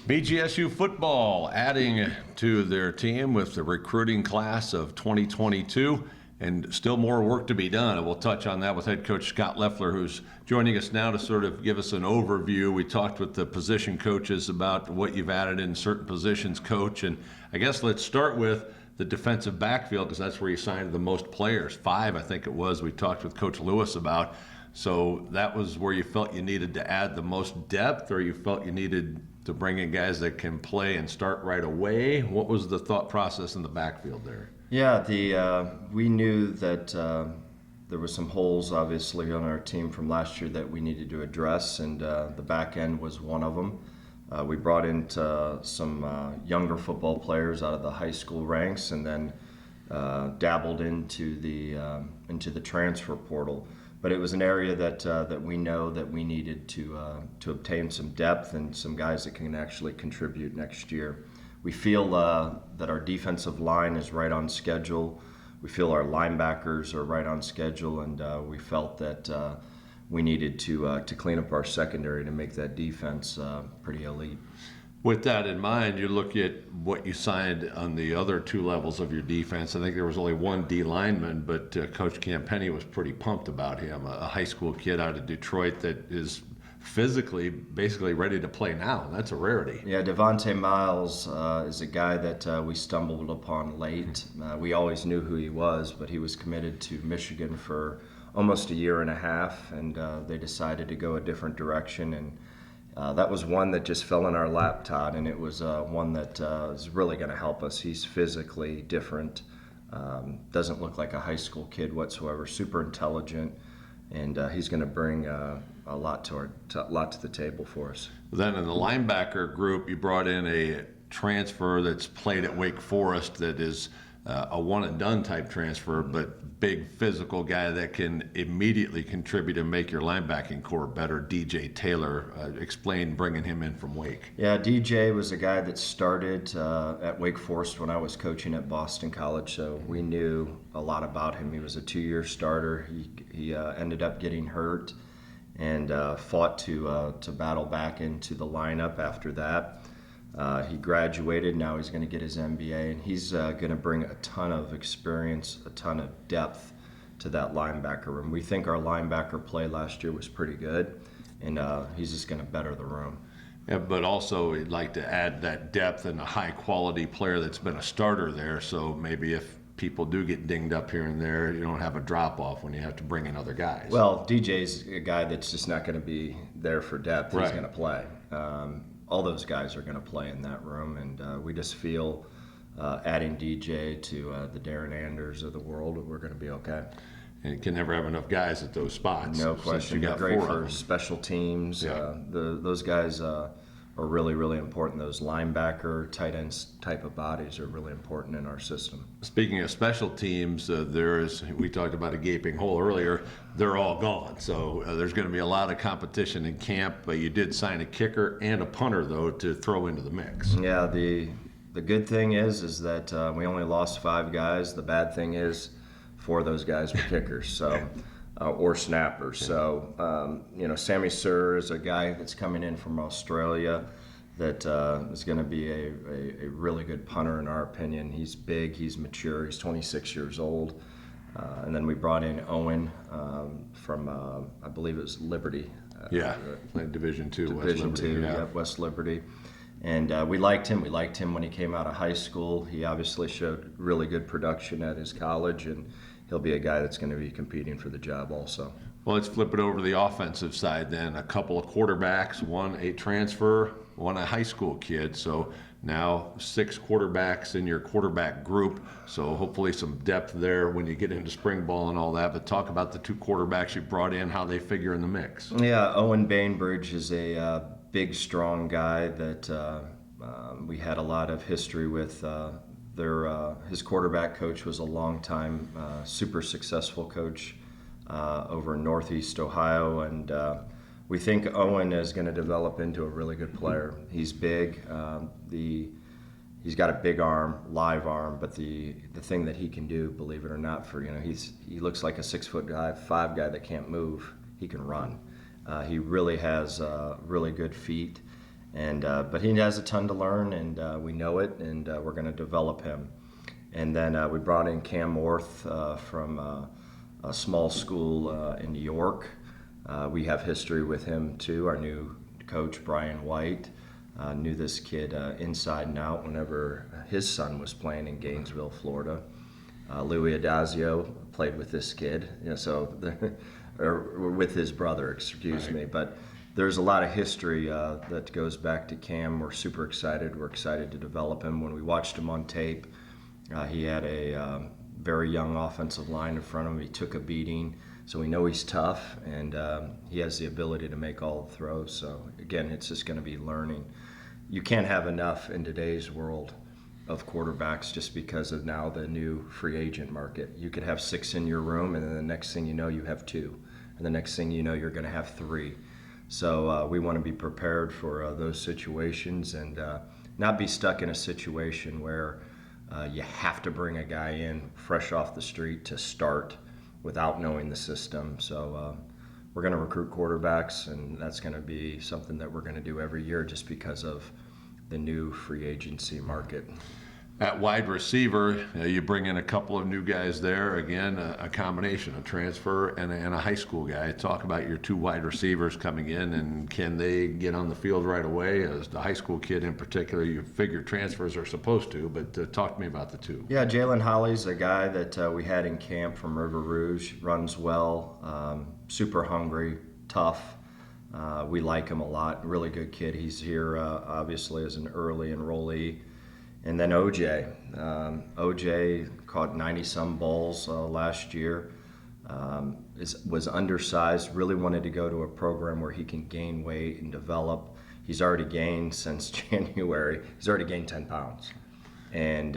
BGSU football adding to their team with the recruiting class of 2022, and still more work to be done. And we'll touch on that with head coach Scot Loeffler, who's joining us now to sort of give us an overview. We talked with the position coaches about what you've added in certain positions, coach. And I guess let's start with the defensive backfield, because that's where you signed the most players. 5, I think it was, we talked with Coach Lewis about. So that was where you felt you needed to add the most depth, or you felt you needed to bring in guys that can play and start right away? What was the thought process in the backfield there? Yeah, we knew that there was some holes, obviously, on our team from last year that we needed to address, and the back end was one of them. We brought in some younger football players out of the high school ranks, and then dabbled into the transfer portal. But it was an area that we know that we needed to obtain some depth and some guys that can actually contribute next year. We feel that our defensive line is right on schedule. We feel our linebackers are right on schedule, and we felt that we needed to clean up our secondary to make that defense pretty elite. With that in mind, you look at what you signed on the other 2 levels of your defense. I think there was only 1 D lineman, but Coach Campenny was pretty pumped about him, a high school kid out of Detroit that is physically basically ready to play now. That's a rarity. Yeah, Devontae Miles is a guy that we stumbled upon late. We always knew who he was, but he was committed to Michigan for almost a year and a half, and they decided to go a different direction. And that was one that just fell in our lap, Todd, and it was one that is really going to help us. He's physically different, doesn't look like a high school kid whatsoever, super intelligent, and he's going to bring a lot to the table for us. Then in the linebacker group, you brought in a transfer that's played at Wake Forest that is a one-and-done type transfer, but big physical guy that can immediately contribute and make your linebacking core better. DJ Taylor, explain bringing him in from Wake. Yeah, DJ was a guy that started at Wake Forest when I was coaching at Boston College, so we knew a lot about him. He was a 2-year starter. He ended up getting hurt and fought to battle back into the lineup after that. He graduated, now he's going to get his MBA, and he's going to bring a ton of experience, a ton of depth to that linebacker room. We think our linebacker play last year was pretty good, and he's just going to better the room. Yeah, but also he'd like to add that depth and a high-quality player that's been a starter there, so maybe if people do get dinged up here and there, you don't have a drop-off when you have to bring in other guys. Well, DJ's a guy that's just not going to be there for depth. Right. He's going to play. All those guys are going to play in that room, and we just feel adding DJ to the Darren Anders of the world, we're going to be okay. And you can never have enough guys at those spots. No question. You got great 4 of for them. special teams. Yeah. Those guys are really, really important. Those linebacker, tight ends type of bodies are really important in our system. Speaking of special teams, we talked about a gaping hole earlier. They're all gone, so there's going to be a lot of competition in camp. But you did sign a kicker and a punter, though, to throw into the mix. Yeah, the good thing is that we only lost 5 guys. The bad thing is 4 of those guys were kickers, so or snappers. So Sammy Sir is a guy that's coming in from Australia that is going to be a really good punter in our opinion. He's big, he's mature, he's 26 years old. And then we brought in Owen from, I believe it was Liberty. Division II, Division West II, Liberty. yeah, West Liberty. And we liked him. We liked him when he came out of high school. He obviously showed really good production at his college, and he'll be a guy that's going to be competing for the job also. Well, let's flip it over to the offensive side then. A couple of quarterbacks, 1 a transfer, 1 a high school kid. So now 6 quarterbacks in your quarterback group. So hopefully some depth there when you get into spring ball and all that. But talk about the 2 quarterbacks you brought in, how they figure in the mix. Yeah, Owen Bainbridge is a big, strong guy that we had a lot of history with. His quarterback coach was a longtime, super successful coach over in Northeast Ohio, and we think Owen is going to develop into a really good player. He's big. He's got a big arm, live arm, but the thing that he can do, believe it or not, he looks like a 6'5" guy that can't move. He can run. He really has really good feet, But he has a ton to learn, and we know it, and we're going to develop him. And then we brought in Cam Orth from a small school in New York. We have history with him too. Our new coach, Brian White, knew this kid inside and out whenever his son was playing in Gainesville, Florida. Louis Adazio played with this kid, or with his brother, excuse me. But there's a lot of history that goes back to Cam. We're super excited. We're excited to develop him. When we watched him on tape, he had a very young offensive line in front of him. He took a beating, so we know he's tough, and he has the ability to make all the throws. So again, it's just going to be learning. You can't have enough in today's world of quarterbacks just because of now the new free agent market. You could have 6 in your room, and then the next thing you know, you have 2. And the next thing you know, you're going to have 3. So we want to be prepared for those situations and not be stuck in a situation where you have to bring a guy in fresh off the street to start without knowing the system. So we're going to recruit quarterbacks, and that's going to be something that we're going to do every year just because of the new free agency market. At wide receiver, you bring in a couple of new guys there. Again, a combination, a transfer and a high school guy. Talk about your 2 wide receivers coming in, and can they get on the field right away? As the high school kid in particular, you figure transfers are supposed to, but talk to me about the 2. Yeah, Jalen Holly's a guy that we had in camp from River Rouge, runs well, super hungry, tough. We like him a lot, really good kid. He's here obviously as an early enrollee. And then OJ. OJ caught 90-some balls last year, was undersized, really wanted to go to a program where he can gain weight and develop. He's already gained since January. He's already gained 10 pounds. And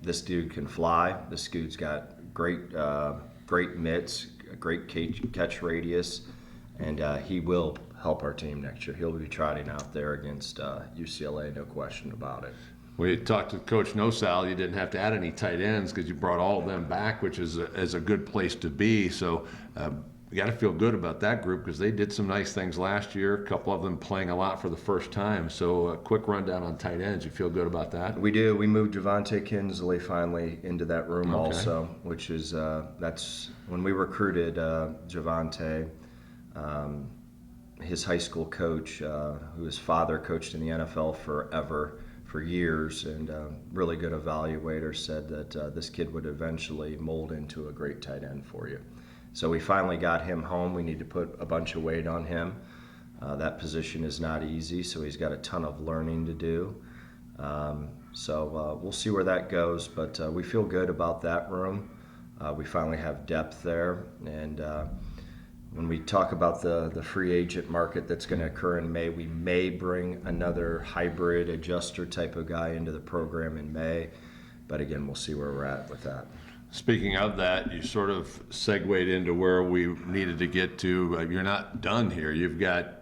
this dude can fly. This dude's got great mitts, great catch radius, and he will help our team next year. He'll be trotting out there against UCLA, no question about it. We talked to Coach Nosal. You didn't have to add any tight ends because you brought all of them back, which is a good place to be. So you got to feel good about that group because they did some nice things last year. A couple of them playing a lot for the first time. So a quick rundown on tight ends. You feel good about that? We do. We moved Javante Kinsley finally into that room also, which is that's when we recruited Javante. His high school coach, who his father coached in the NFL for years, and really good evaluator, said that this kid would eventually mold into a great tight end for you. So we finally got him home. We need to put a bunch of weight on him. That position is not easy, so he's got a ton of learning to do. So we'll see where that goes, but we feel good about that room. We finally have depth there, and when we talk about the free agent market that's going to occur in May, we may bring another hybrid adjuster type of guy into the program in May. But again, we'll see where we're at with that. Speaking of that, you sort of segued into where we needed to get to. You're not done here. You've got,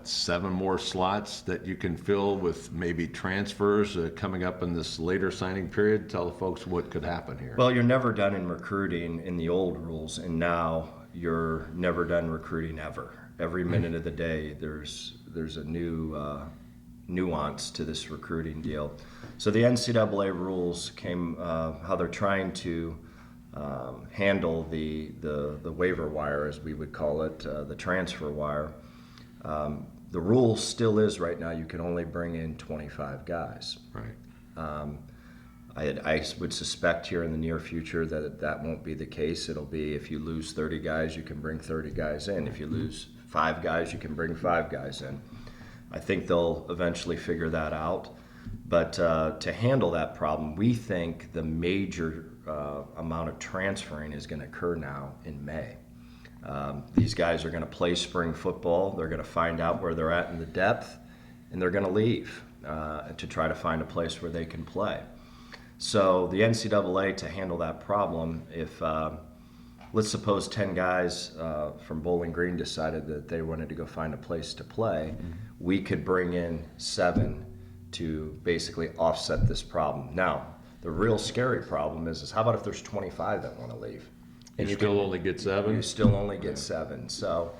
7 more slots that you can fill with maybe transfers coming up in this later signing period? Tell the folks what could happen here. Well, you're never done in recruiting in the old rules, and now you're never done recruiting ever. Every minute of the day, there's a new nuance to this recruiting deal. So the NCAA rules came, how they're trying to handle the waiver wire, as we would call it, the transfer wire. The rule still is right now you can only bring in 25 guys. Right. I would suspect here in the near future that won't be the case. It'll be if you lose 30 guys, you can bring 30 guys in. If you lose 5 guys, you can bring 5 guys in. I think they'll eventually figure that out. But to handle that problem, we think the major amount of transferring is going to occur now in May. These guys are going to play spring football. They're going to find out where they're at in the depth, and they're going to leave to try to find a place where they can play. So the NCAA, to handle that problem, if let's suppose 10 guys from Bowling Green decided that they wanted to go find a place to play, we could bring in 7 to basically offset this problem. Now, the real scary problem is how about if there's 25 that want to leave? And you still only get 7? You still only get 7. So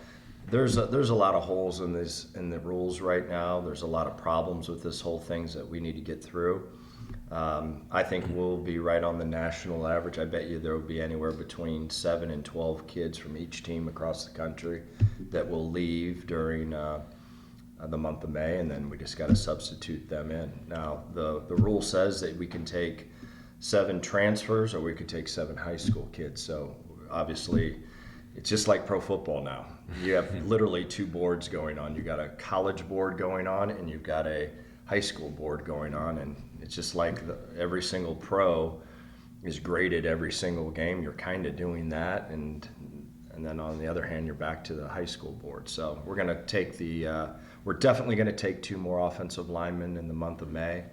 There's a lot of holes in the rules right now. There's a lot of problems with this whole things that we need to get through. I think we'll be right on the national average. I bet you there will be anywhere between 7 and 12 kids from each team across the country that will leave during the month of May, and then we just got to substitute them in. Now, the rule says that we can take 7 transfers or we could take 7 high school kids. So obviously, it's just like pro football now. You have literally 2 boards going on. You got a college board going on, and you've got a high school board going on, and it's just like every single pro is graded every single game. You're kind of doing that, and then on the other hand, you're back to the high school board. So we're going to take we're definitely going to take 2 more offensive linemen in the month of May,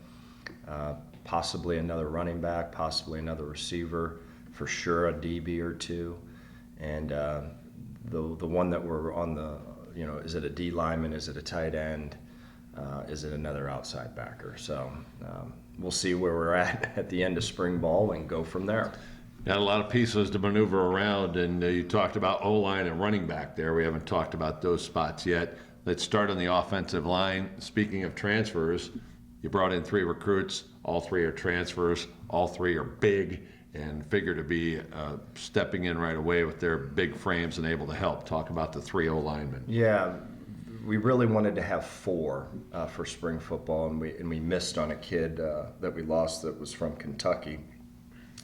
possibly another running back, possibly another receiver, for sure a DB or 2, and the one that we're on is it a D lineman, is it a tight end? Is it another outside backer? So we'll see where we're at the end of spring ball and go from there. Got a lot of pieces to maneuver around, and you talked about O-line and running back there. We haven't talked about those spots yet. Let's start on the offensive line. Speaking of transfers, you brought in 3 recruits. All 3 are transfers. All 3 are big and figure to be stepping in right away with their big frames and able to help. Talk about the 3 O-linemen. Yeah. We really wanted to have 4 for spring football, and we missed on a kid that we lost that was from Kentucky.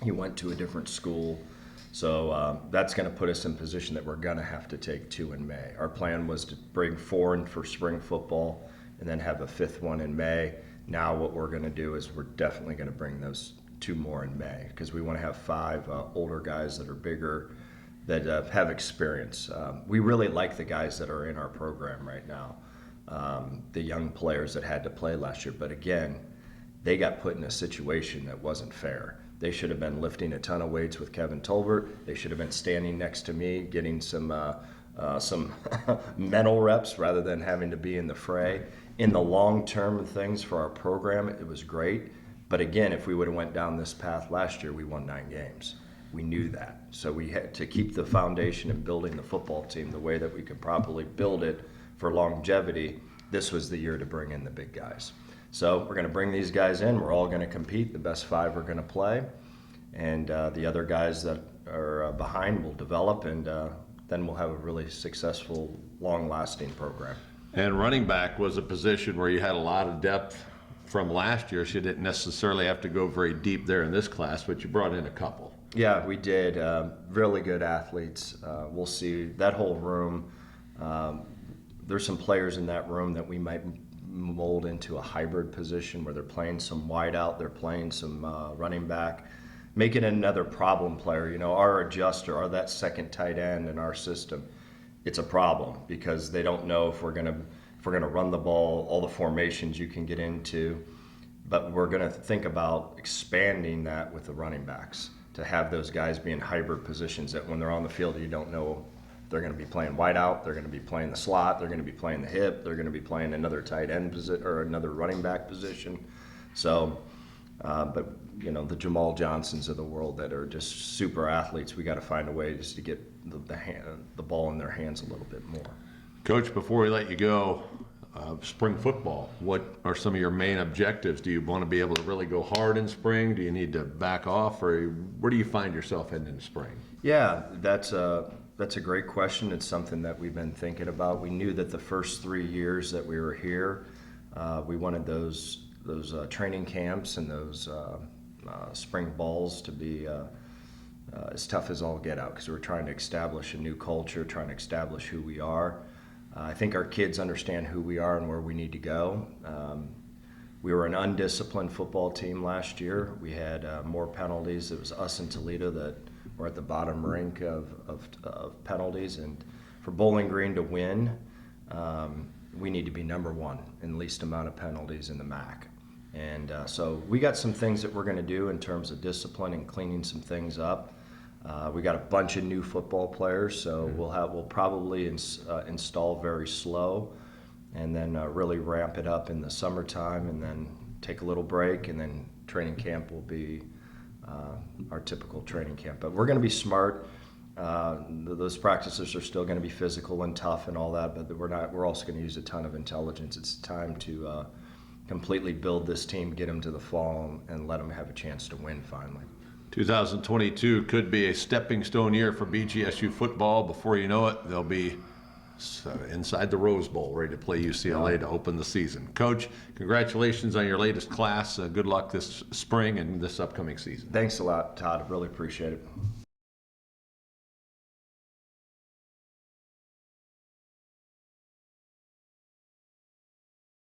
He went to a different school, so that's going to put us in position that we're going to have to take 2 in May. Our plan was to bring 4 in for spring football and then have a 5th one in May. Now what we're going to do is we're definitely going to bring those 2 more in May because we want to have 5 older guys that are bigger, that have experience. We really like the guys that are in our program right now, the young players that had to play last year. But again, they got put in a situation that wasn't fair. They should have been lifting a ton of weights with Kevin Tolbert. They should have been standing next to me, getting some mental reps rather than having to be in the fray. In the long term of things for our program, it was great. But again, if we would have went down this path last year, we won 9 games. We knew that. So we had to keep the foundation and building the football team the way that we could properly build it for longevity. This was the year to bring in the big guys. So we're going to bring these guys in. We're all going to compete. The best 5 are going to play. And the other guys that are behind will develop, and then we'll have a really successful, long-lasting program. And running back was a position where you had a lot of depth from last year, so you didn't necessarily have to go very deep there in this class, but you brought in a couple. Yeah, we did. Really good athletes. We'll see that whole room. There's some players in that room that we might mold into a hybrid position where they're playing some wide out, they're playing some running back, making another problem player. You know, our adjuster, or that second tight end in our system, it's a problem because they don't know if we're gonna run the ball, all the formations you can get into. But we're gonna think about expanding that with the running backs, to have those guys be in hybrid positions that when they're on the field, you don't know if they're going to be playing wide out, they're going to be playing the slot, they're going to be playing the hip, they're going to be playing another tight end position or another running back position. So, but you know, the Jamal Johnsons of the world that are just super athletes, we got to find a way just to get the ball in their hands a little bit more. Coach, before we let you go, spring football, what are some of your main objectives? Do you want to be able to really go hard in spring? Do you need to back off, or where do you find yourself heading into spring? Yeah, that's a great question. It's something that we've been thinking about. We knew that the first 3 years that we were here, we wanted those training camps and those spring balls to be as tough as all get out, because we're trying to establish a new culture, trying to establish who we are. I think our kids understand who we are and where we need to go. We were an undisciplined football team last year. We had more penalties. It was us and Toledo that were at the bottom rank of penalties. And for Bowling Green to win, we need to be number 1 in least amount of penalties in the MAC. And so we got some things that we're going to do in terms of discipline and cleaning some things up. We got a bunch of new football players, so we'll probably install very slow, and then really ramp it up in the summertime, and then take a little break, and then training camp will be our typical training camp. But we're going to be smart. Those practices are still going to be physical and tough and all that, but we're also going to use a ton of intelligence. It's time to completely build this team, get them to the fall, and let them have a chance to win finally. 2022 could be a stepping stone year for BGSU football. Before you know it, they'll be inside the Rose Bowl, ready to play UCLA to open the season. Coach, congratulations on your latest class. Good luck this spring and this upcoming season. Thanks a lot, Todd. Really appreciate it.